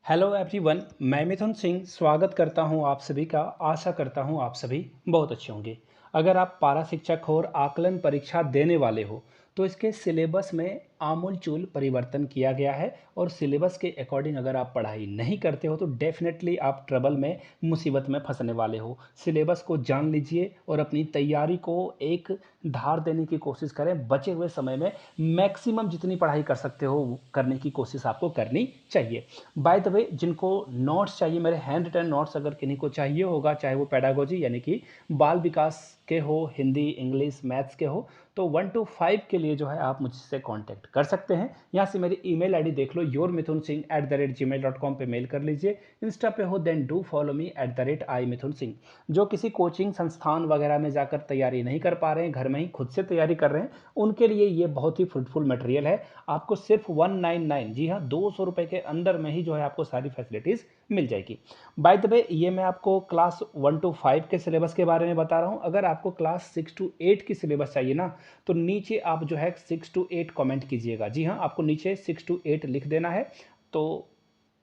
Hello everyone, मैं मिथुन सिंह स्वागत करता हूं आप सभी का। आशा करता हूं आप सभी बहुत अच्छे होंगे। अगर आप पारा शिक्षक हो और आकलन परीक्षा देने वाले हो तो इसके सिलेबस में आमूलचूल परिवर्तन किया गया है और सिलेबस के अकॉर्डिंग अगर आप पढ़ाई नहीं करते हो तो डेफिनेटली आप ट्रबल में मुसीबत में फंसने वाले हो। सिलेबस को जान लीजिए और अपनी तैयारी को एक धार देने की कोशिश करें। बचे हुए समय में मैक्सिमम जितनी पढ़ाई कर सकते हो करने की कोशिश आपको करनी चाहिए। बाय द वे, जिनको नोट्स चाहिए, मेरे हैंड रिटन नोट्स अगर किन्हीं को चाहिए होगा, चाहे वो पेडागोजी यानी कि बाल विकास के हो, हिंदी इंग्लिश मैथ्स के हो, तो 1 to 5 के लिए जो है आप मुझसे कांटेक्ट कर सकते हैं। यहाँ से मेरी ईमेल आईडी देख लो, yourmithunsingh@gmail.com पे मेल कर लीजिए। इंस्टा पे हो then do follow me @imithunsingh। जो किसी कोचिंग संस्थान वगैरह में जाकर तैयारी नहीं कर पा रहे हैं, घर में ही खुद से तैयारी कर रहे हैं, उनके लिए ये बहुत ही फ्रूटफुल मटेरियल है। आपको सिर्फ 199, जी हाँ, 200 रुपये के अंदर में ही जो है आपको सारी फैसिलिटीज़ मिल जाएगी। बाय द वे, ये मैं आपको क्लास 1 to 5 के सिलेबस के बारे में बता रहा हूँ। अगर आपको क्लास 6 to 8 की सिलेबस चाहिए ना, तो नीचे आप जो है 6 to 8 कमेंट कीजिएगा। जी हाँ, आपको नीचे 6 to 8 लिख देना है। तो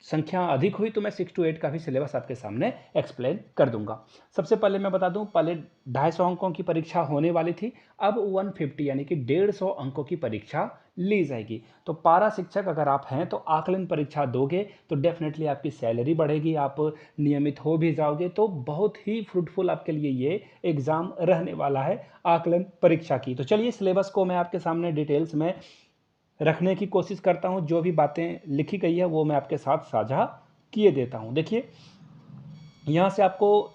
संख्या अधिक हुई तो मैं 6 to 8 का भी सिलेबस आपके सामने एक्सप्लेन कर दूंगा। सबसे पहले मैं बता दूं, पहले 250 अंकों की परीक्षा होने वाली थी, अब 150 यानी कि 150 अंकों की परीक्षा ली जाएगी। तो पारा शिक्षक अगर आप हैं तो आकलन परीक्षा दोगे तो डेफिनेटली आपकी सैलरी बढ़ेगी, आप नियमित हो भी जाओगे, तो बहुत ही फ्रूटफुल आपके लिए ये एग्ज़ाम रहने वाला है आकलन परीक्षा की। तो चलिए सिलेबस को मैं आपके सामने डिटेल्स में रखने की कोशिश करता हूं। जो भी बातें लिखी गई है वो मैं आपके साथ साझा किए देता हूं। देखिए, यहाँ से आपको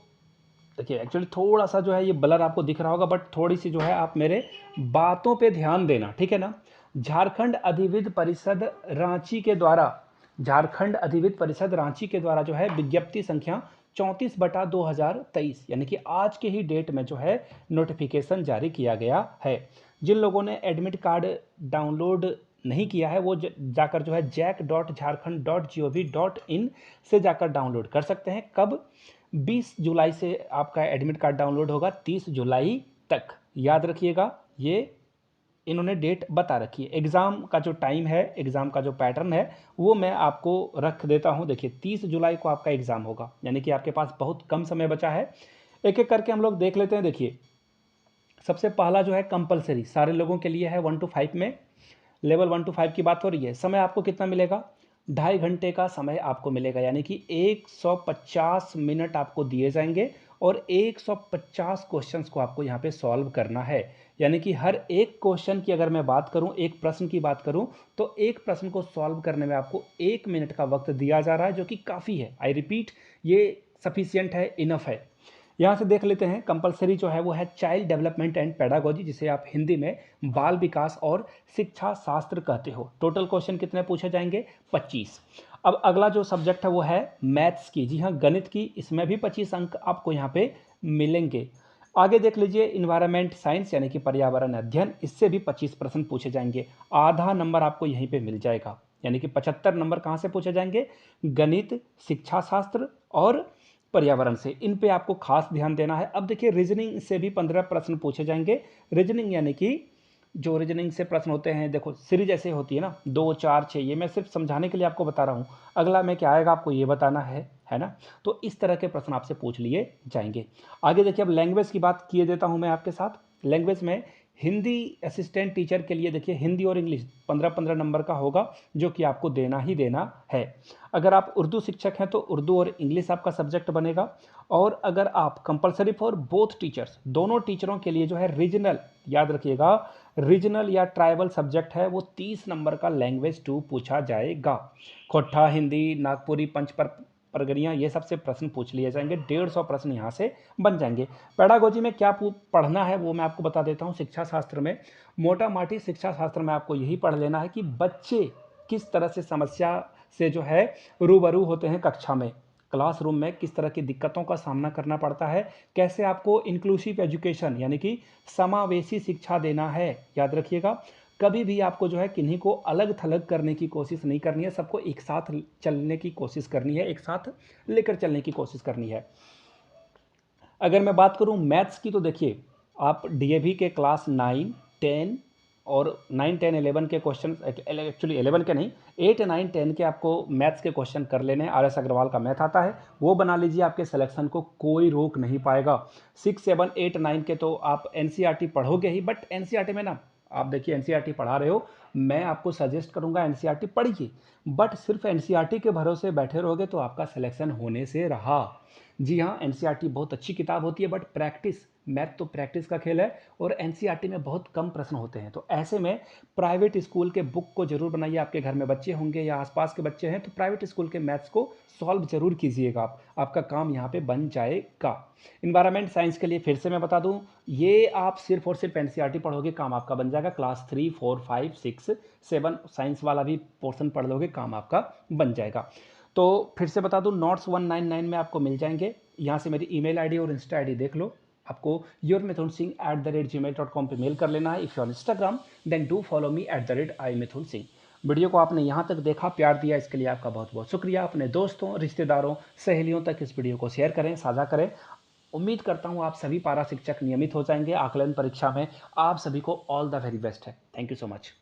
देखिए एक्चुअली थोड़ा सा जो है ये ब्लर आपको दिख रहा होगा, बट थोड़ी सी जो है आप मेरे बातों पे ध्यान देना, ठीक है ना। झारखंड अधिविद्य परिषद रांची के द्वारा झारखंड अधिविद्य परिषद रांची के द्वारा जो है विज्ञप्ति संख्या 34/2023 यानी कि आज के ही डेट में जो है नोटिफिकेशन जारी किया गया है। जिन लोगों ने एडमिट कार्ड डाउनलोड नहीं किया है वो जाकर जो है jack.jharkhand.gov.in से जाकर डाउनलोड कर सकते हैं। कब? 20 जुलाई से आपका एडमिट कार्ड डाउनलोड होगा, 30 जुलाई तक। याद रखिएगा, ये इन्होंने डेट बता रखी है। एग्ज़ाम का जो टाइम है, एग्ज़ाम का जो पैटर्न है वो मैं आपको रख देता हूं। देखिए 30 जुलाई को आपका एग्ज़ाम होगा, यानी कि आपके पास बहुत कम समय बचा है। एक एक करके हम लोग देख लेते हैं। देखिए, सबसे पहला जो है कंपलसरी सारे लोगों के लिए है 1 to 5 में, लेवल 1 to 5 की बात हो रही है। समय आपको कितना मिलेगा? 2.5 घंटे का समय आपको मिलेगा, यानी कि 150 मिनट आपको दिए जाएंगे और 150 क्वेश्चंस को आपको यहाँ पे सॉल्व करना है। यानी कि हर एक क्वेश्चन की अगर मैं बात करूँ, एक प्रश्न की बात करूँ, तो एक प्रश्न को सॉल्व करने में आपको 1 मिनट का वक्त दिया जा रहा है, जो कि काफ़ी है। आई रिपीट, ये सफिशियंट है, इनफ है। यहाँ से देख लेते हैं, कंपलसरी जो है वो है चाइल्ड डेवलपमेंट एंड पेडागोजी, जिसे आप हिंदी में बाल विकास और शिक्षा शास्त्र कहते हो। टोटल क्वेश्चन कितने पूछे जाएंगे? 25। अब अगला जो सब्जेक्ट है वो है मैथ्स की, जी हाँ, गणित की। इसमें भी 25 अंक आपको यहाँ पे मिलेंगे। आगे देख लीजिए, इन्वायरमेंट साइंस यानी कि पर्यावरण अध्ययन, इससे भी 25 प्रश्न पूछे जाएंगे। आधा नंबर आपको यहीं पे मिल जाएगा, यानी कि 75 नंबर कहाँ से पूछे जाएंगे? गणित, शिक्षा शास्त्र और पर्यावरण से। इन पे आपको खास ध्यान देना है। अब देखिए, रीजनिंग से भी 15 प्रश्न पूछे जाएंगे। रीजनिंग यानी कि जो रीजनिंग से प्रश्न होते हैं, देखो सीरीज ऐसे होती है ना, 2, 4, 6, ये मैं सिर्फ समझाने के लिए आपको बता रहा हूँ। अगला में क्या आएगा आपको ये बताना है ना। तो इस तरह के प्रश्न आपसे पूछ लिए जाएंगे। आगे देखिए, अब लैंग्वेज की बात किए देता हूँ मैं आपके साथ। लैंग्वेज में हिंदी असिस्टेंट टीचर के लिए देखिए, हिंदी और इंग्लिश 15-15 नंबर का होगा, जो कि आपको देना ही देना है। अगर आप उर्दू शिक्षक हैं तो उर्दू और इंग्लिश आपका सब्जेक्ट बनेगा। और अगर आप कंपलसरी फॉर बोथ टीचर्स, दोनों टीचरों के लिए जो है रीजनल, याद रखिएगा, रीजनल या ट्राइबल सब्जेक्ट है वो 30 नंबर का लैंग्वेज 2 पूछा जाएगा। खोट्ठा हिंदी, नागपुरी, पंच परगनियाँ, ये सबसे प्रश्न पूछ लिए जाएंगे। 150 प्रश्न यहाँ से बन जाएंगे। पेडागोजी में क्या पढ़ना है वो मैं आपको बता देता हूँ। शिक्षा शास्त्र में, मोटा माटी शिक्षा शास्त्र में आपको यही पढ़ लेना है कि बच्चे किस तरह से समस्या से जो है रूबरू होते हैं कक्षा में, क्लासरूम में किस तरह की दिक्कतों का सामना करना पड़ता है, कैसे आपको इंक्लूसिव एजुकेशन यानी कि समावेशी शिक्षा देना है। याद रखिएगा, कभी भी आपको जो है किन्हीं को अलग थलग करने की कोशिश नहीं करनी है, सबको एक साथ चलने की कोशिश करनी है, एक साथ लेकर चलने की कोशिश करनी है। अगर मैं बात करूं मैथ्स की, तो देखिए, आप डीएवी के क्लास 9, 10 और 9, 10, 11 के क्वेश्चन, एक्चुअली 11 के नहीं, 8, 9, 10 के आपको मैथ्स के क्वेश्चन कर लेने हैं। RS अग्रवाल का मैथ आता है, वो बना लीजिए, आपके सिलेक्शन को कोई रोक नहीं पाएगा। 6, 7, 8, 9 के तो आप NCERT पढ़ोगे ही, बट NCERT में ना, आप देखिए NCERT पढ़ा रहे हो, मैं आपको सजेस्ट करूंगा NCERT पढ़िए, बट सिर्फ NCERT के भरोसे बैठे रहोगे तो आपका सिलेक्शन होने से रहा। जी हाँ, NCERT बहुत अच्छी किताब होती है, बट प्रैक्टिस, मैथ तो प्रैक्टिस का खेल है, और NCERT में बहुत कम प्रश्न होते हैं। तो ऐसे में प्राइवेट स्कूल के बुक को जरूर बनाइए। आपके घर में बच्चे होंगे या आसपास के बच्चे हैं तो प्राइवेट स्कूल के मैथ्स को सॉल्व जरूर कीजिएगा आप, आपका काम यहाँ पे बन जाएगा। इन्वायरमेंट साइंस के लिए फिर से मैं बता दूं, ये आप सिर्फ और सिर्फ NCERT पढ़ोगे, काम आपका बन जाएगा। क्लास 3, 4, 5, 6, 7 साइंस वाला भी पोर्शन पढ़ लोगे, काम आपका बन जाएगा। तो फिर से बता दूं, नोट्स 199 में आपको मिल जाएंगे। यहाँ से मेरी ईमेल आईडी और इंस्टा आईडी देख लो। आपको yourmithunsingh@gmail.com पे मेल कर लेना है। If you on Instagram then do follow me @iMithunSingh। Video को आपने यहाँ तक देखा, प्यार दिया, इसके लिए आपका बहुत बहुत शुक्रिया। अपने दोस्तों, रिश्तेदारों, सहेलियों तक इस वीडियो को शेयर करें, साझा करें। उम्मीद करता हूँ आप सभी पारा शिक्षक नियमित हो जाएंगे आकलन परीक्षा में। आप सभी को ऑल द वेरी बेस्ट है। Thank you so much.